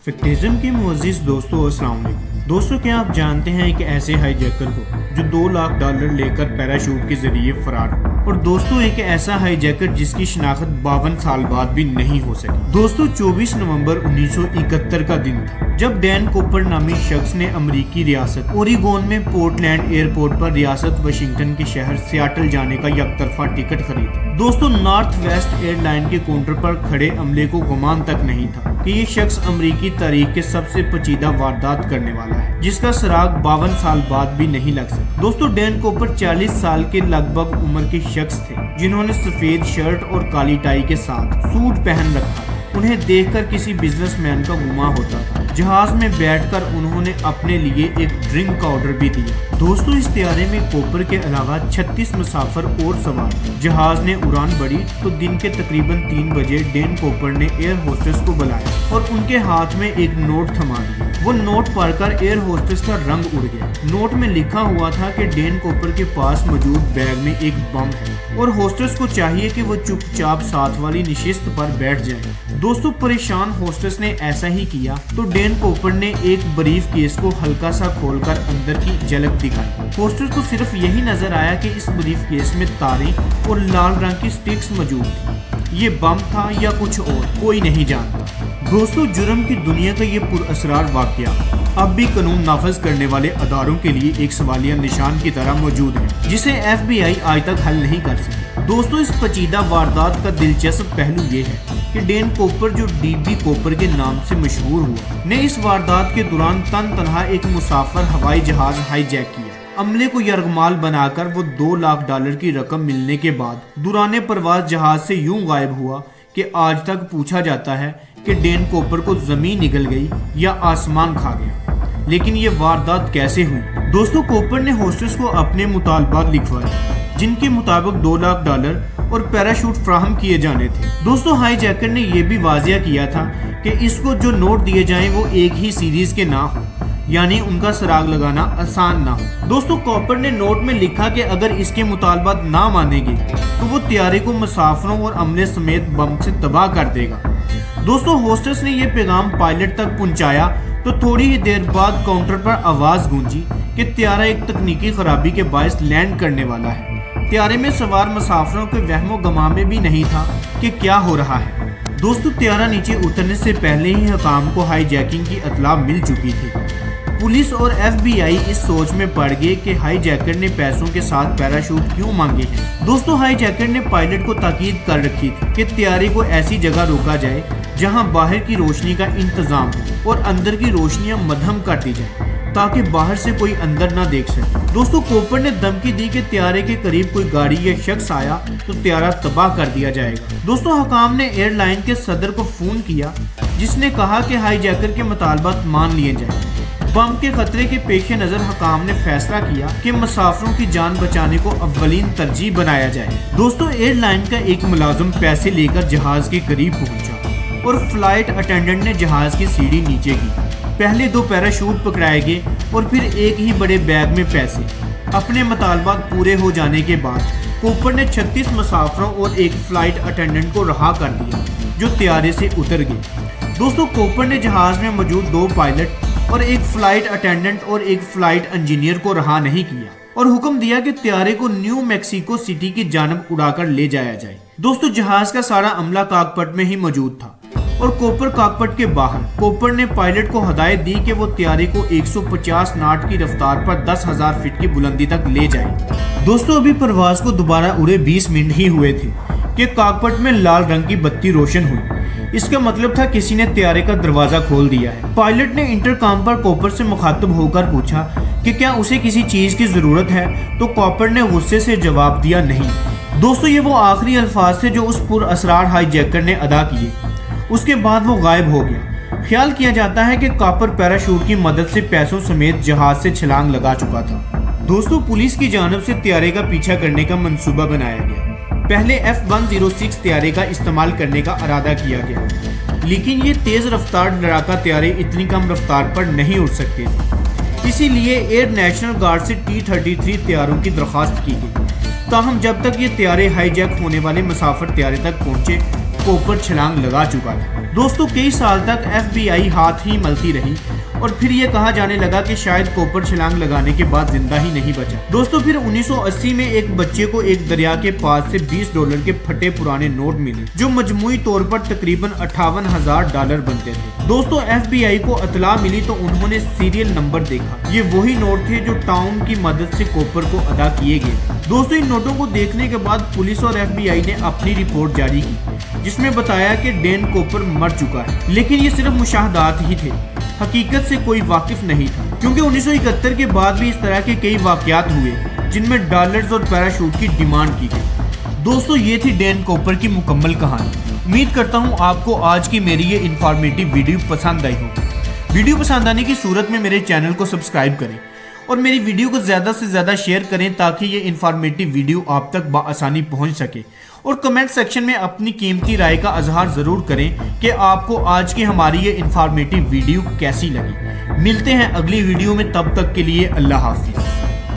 फिक्टिज्म के मुअज़्ज़िज़ दोस्तों, अस्सलाम वालेकुम। दोस्तों, क्या आप जानते हैं एक ऐसे हाईजैकर को जो $2 लाख लेकर पैराशूट के जरिए फरार हो? और दोस्तों, एक ऐसा हाईजैकर जिसकी शिनाख्त 52 साल बाद भी नहीं हो सकी। दोस्तों, 24 नवंबर 1971 का दिन था जब डैन कूपर नामी शख्स ने अमेरिकी रियासत ओरिगोन में पोर्टलैंड एयरपोर्ट पर रियासत वाशिंगटन के शहर सियाटल जाने का यकतरफा टिकट खरीदा। दोस्तों, नॉर्थ वेस्ट एयरलाइन के काउंटर पर खड़े अमले को गुमान तक नहीं था कि ये शख्स अमेरिकी तारीख के सबसे पेचीदा वारदात करने वाला है, जिसका सुराग 52 साल बाद भी नहीं लग सका। दोस्तों, डैन कूपर 40 साल के लगभग उम्र के शख्स थे जिन्होंने सफेद शर्ट और काली टाई के साथ सूट पहन रखा था। उन्हें देखकर किसी बिजनेसमैन का गुमा होता था। जहाज में बैठकर उन्होंने अपने लिए एक ड्रिंक का ऑर्डर भी दिया। दोस्तों, इस त्यारे में कूपर के अलावा 36 मुसाफिर और सवार थे। जहाज ने उड़ान भरी तो दिन के तकरीबन 3 बजे डैन कूपर ने एयर होस्टेस को बुलाया और उनके हाथ में एक नोट थमा दिया। वो नोट पढ़कर एयर होस्टेस का रंग उड़ गया। नोट में लिखा हुआ था कि डैन कूपर के पास मौजूद बैग में एक बम है और होस्टेस को चाहिए कि वो चुपचाप साथ वाली नशिस्त पर बैठ जाए। दोस्तों, परेशान होस्टेस ने ऐसा ही किया तो डैन कूपर ने एक ब्रीफ केस को हल्का सा खोलकर अंदर की झलक दिखाई। होस्टेस को सिर्फ यही नजर आया कि इस ब्रीफ केस में तारें और लाल रंग की स्टिक्स मौजूद थी। ये बम था या कुछ और, कोई नहीं जानता। दोस्तों, जुर्म की दुनिया का ये पुरअसरार वाकया अब भी कानून नाफज करने वाले अदारों के लिए एक सवालिया निशान की तरह मौजूद है, जिसे FBI आज तक हल नहीं कर सकी। दोस्तों, इस पेचीदा वारदात का दिलचस्प पहलू ये है कि डैन कूपर, जो DB कूपर के नाम से मशहूर हुआ, ने इस वारदात के दौरान तनहा एक मुसाफिर हवाई जहाज हाईजैक किया। अमले को यरगमाल बनाकर वो $2 लाख की रकम मिलने के बाद दौरान परवाज जहाज से यूं गायब हुआ कि आज तक पूछा जाता है कि डैन कूपर को जमीन निगल गई या आसमान खा गया। लेकिन ये वारदात कैसे हुई? दोस्तों, कूपर ने होस्टेस को अपने मुतालबात लिखवाए, जिनके मुताबिक $2 लाख और पैराशूट फ्राहम किए जाने थे। दोस्तों, हाईजैकर ने यह भी वाजिया किया था कि इसको जो नोट दिए जाएं वो एक ही सीरीज के ना हो, यानी उनका सुराग लगाना आसान ना हो। दोस्तों, कूपर ने नोट में लिखा कि अगर इसके मुतालबात ना मानेंगे तो वो त्यारे को मुसाफिरों और अमले समेत बम से तबाह कर देगा। दोस्तों, होस्टेस ने यह पैगाम पायलट तक पहुंचाया तो थोड़ी ही देर बाद काउंटर पर आवाज गूंजी कि त्यारा एक तकनीकी खराबी के बायस लैंड करने वाला है। त्यारे में सवार मुसाफिरों के वहमो गमा में भी नहीं था कि क्या हो रहा है। दोस्तों, त्यारा नीचे उतरने से पहले ही हकाम को हाईजैकिंग की इत्तला मिल चुकी थी। पुलिस और FBI इस सोच में पड़ गए कि हाईजैकर ने पैसों के साथ पैराशूट क्यों मांगे हैं। दोस्तों, हाईजैकर ने पायलट को ताकीद कर रखी थी कि त्यारे को ऐसी जगह रोका जाए जहां बाहर की रोशनी का इंतजाम हो और अंदर की रोशनियां मध्यम कर दी जाए ताकि बाहर से कोई अंदर ना देख सके। दोस्तों, कूपर ने धमकी दी कि त्यारे के करीब कोई गाड़ी या शख्स आया तो त्यारा तबाह कर दिया जाएगा। दोस्तों, हकाम ने एयरलाइन के सदर को फोन किया, जिसने कहा कि हाईजैकर के मुतालबात मान लिए जाए। बम के खतरे के पेश नजर हकाम ने फैसला किया कि मुसाफिरों की जान बचाने को अव्वलीन तरजीह बनाया जाए। दोस्तों, एयरलाइन का एक मुलाजिम पैसे लेकर जहाज के करीब पहुंचा और फ्लाइट अटेंडेंट ने जहाज की सीढ़ी नीचे की। पहले 2 पैराशूट पकड़ाए गए और फिर एक ही बड़े बैग में पैसे। अपने मुतालबात पूरे हो जाने के बाद कूपर ने 36 मुसाफिरों और एक फ्लाइट अटेंडेंट को रहा कर दिया, जो त्यारे से उतर गए। दोस्तों, कूपर ने जहाज में मौजूद 2 पायलट और एक फ्लाइट अटेंडेंट और एक फ्लाइट इंजीनियर को रहा नहीं किया और हुक्म दिया कि त्यारे को न्यू मैक्सिको सिटी की जानब उड़ाकर ले जाया जाए। दोस्तों, जहाज का सारा अमला कॉकपिट में ही मौजूद था और कूपर कॉकपिट के बाहर। कूपर ने पायलट को हदायत दी कि वो त्यारे को 150 नॉट की रफ्तार पर 10,000 फीट की बुलंदी तक ले जाए। दोस्तों, अभी परवाज को दोबारा उड़े 20 मिनट ही हुए थे कि कॉकपिट में लाल रंग की बत्ती रोशन हुई। इसका मतलब था किसी ने त्यारे का दरवाजा खोल दिया है। पायलट ने इंटरकॉम पर कूपर से मुखातब होकर पूछा कि क्या उसे किसी चीज की जरूरत है, तो कूपर ने गुस्से से जवाब दिया नहीं। दोस्तों, ये वो आखिरी अल्फाज थे जो उस पुरअसरार हाईजैकर ने अदा किए। उसके बाद वो गायब हो गया। ख्याल किया जाता है कि कॉपर पैराशूट की मदद से पैसों समेत जहाज से छलांग लगा चुका था। दोस्तों, पुलिस की जानब से त्यारे का पीछा करने का मंसूबा बनाया गया। पहले F-106 त्यारे का इस्तेमाल करने का इरादा किया गया, लेकिन ये तेज रफ्तार लड़ाका त्यारे इतनी कम रफ्तार पर नहीं उड़ सकते थे। इसीलिए एयर नेशनल गार्ड से T-33 त्यारों की दरख्वास्त की गई। ताहम जब तक ये त्यारे हाईजैक होने वाले मुसाफिर त्यारे तक पहुंचे, कूपर छलांग लगा चुका था। दोस्तों कई साल तक FBI हाथ ही मलती रही और फिर ये कहा जाने लगा कि शायद कॉपर छलांग लगाने के बाद जिंदा ही नहीं बचा। दोस्तों फिर 1980 में एक बच्चे को एक दरिया के पास से $20 के फटे पुराने नोट मिले जो मजमूई तौर पर तकरीबन $58,000 बनते थे। दोस्तों FBI को इत्तला मिली तो उन्होंने सीरियल नंबर देखा, ये वही नोट थे जो टाउन की मदद से कॉपर को अदा किए गए। दोस्तों इन नोटों को देखने के बाद पुलिस और FBI ने अपनी रिपोर्ट जारी की जिसमें बताया कि डैन कॉपर मर चुका है, लेकिन ये सिर्फ मुशाहदात ही थे, हकीकत से कोई वाकिफ नहीं था, क्योंकि 1971 के बाद भी इस तरह के कई वाकयात हुए जिनमें डॉलर्स और पैराशूट की डिमांड की गई। दोस्तों ये थी डैन कॉपर की मुकम्मल कहानी। उम्मीद करता हूँ आपको आज की मेरी ये इंफॉर्मेटिव वीडियो पसंद आई होगी। वीडियो पसंद आने की सूरत में मेरे चैनल को सब्सक्राइब करें और मेरी वीडियो को ज़्यादा से ज़्यादा शेयर करें ताकि ये इंफॉर्मेटिव वीडियो आप तक बआसानी पहुंच सके। और कमेंट सेक्शन में अपनी कीमती राय का इजहार ज़रूर करें कि आपको आज की हमारी ये इंफॉर्मेटिव वीडियो कैसी लगी। मिलते हैं अगली वीडियो में, तब तक के लिए अल्लाह हाफिज़।